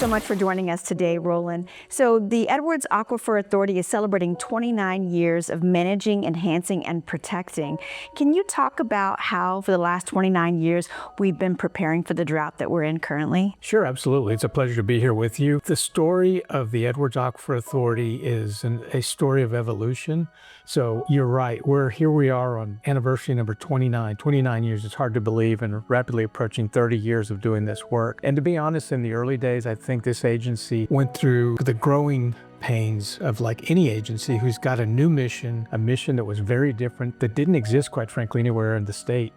so much for joining us today, Roland. So the Edwards Aquifer Authority is celebrating 29 years of managing, enhancing, and protecting. Can you talk about how, for the last 29 years, we've been preparing for the drought that we're in currently? Sure, absolutely. It's a pleasure to be here with you. The story of the Edwards Aquifer Authority is a story of evolution. So you're right. Here we are on anniversary number 29. 29 years, it's hard to believe, and rapidly approaching 30 years of doing this work. And to be honest, in the early days, I think this agency went through the growing pains of, like any agency who's got a new mission, a mission that was very different, that didn't exist, quite frankly, anywhere in the state,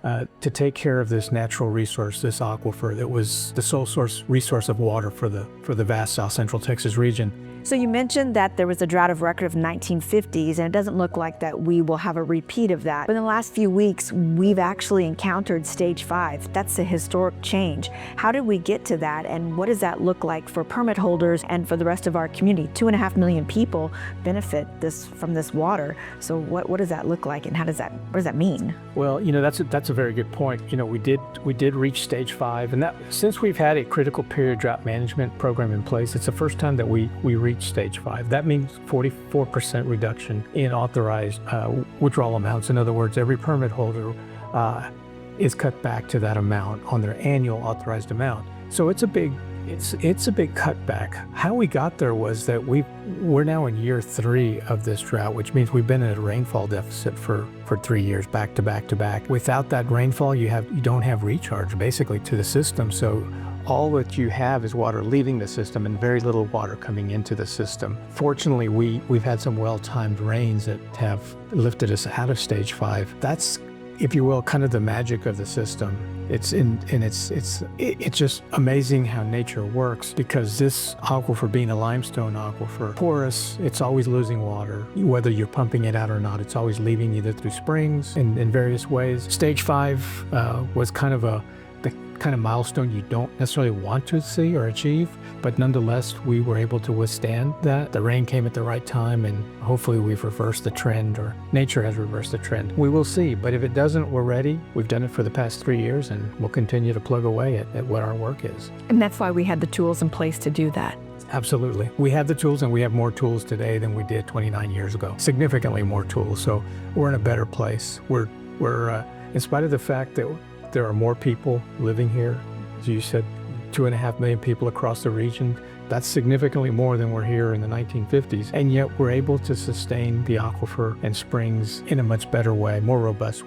to take care of this natural resource, this aquifer that was the sole resource of water for the vast South Central Texas region. So you mentioned that there was a drought of record of 1950s, and it doesn't look like that we will have a repeat of that. But in the last few weeks, we've actually encountered stage 5. That's a historic change. How did we get to that, and what does that look like for permit holders and for the rest of our community? 2.5 million people benefit from this water. So what does that look like, and what does that mean? Well, that's a very good point. We did reach stage 5, and that since we've had a critical period drought management program in place, it's the first time that we reached stage 5. That means 44% reduction in authorized withdrawal amounts. In other words, every permit holder is cut back to that amount on their annual authorized amount. So it's a big cutback. How we got there was that we're now in year 3 of this drought, which means we've been in a rainfall deficit for 3 years, back to back to back. Without that rainfall, you don't have recharge basically to the system. So all that you have is water leaving the system and very little water coming into the system. Fortunately, we've had some well-timed rains that have lifted us out of stage 5. That's, if you will, kind of the magic of the system. It's just amazing how nature works, because this aquifer, being a limestone aquifer, porous, it's always losing water. Whether you're pumping it out or not, it's always leaving either through springs in various ways. Stage 5 was kind of the kind of milestone you don't necessarily want to see or achieve, but nonetheless, we were able to withstand that. The rain came at the right time, and hopefully we've reversed the trend, or nature has reversed the trend. We will see, but if it doesn't, we're ready. We've done it for the past 3 years, and we'll continue to plug away at what our work is. And that's why we had the tools in place to do that. Absolutely. We have the tools, and we have more tools today than we did 29 years ago. Significantly more tools, so we're in a better place. We're in spite of the fact that there are more people living here, as you said, 2.5 million people across the region. That's significantly more than were here in the 1950s. And yet we're able to sustain the aquifer and springs in a much better way, more robust way.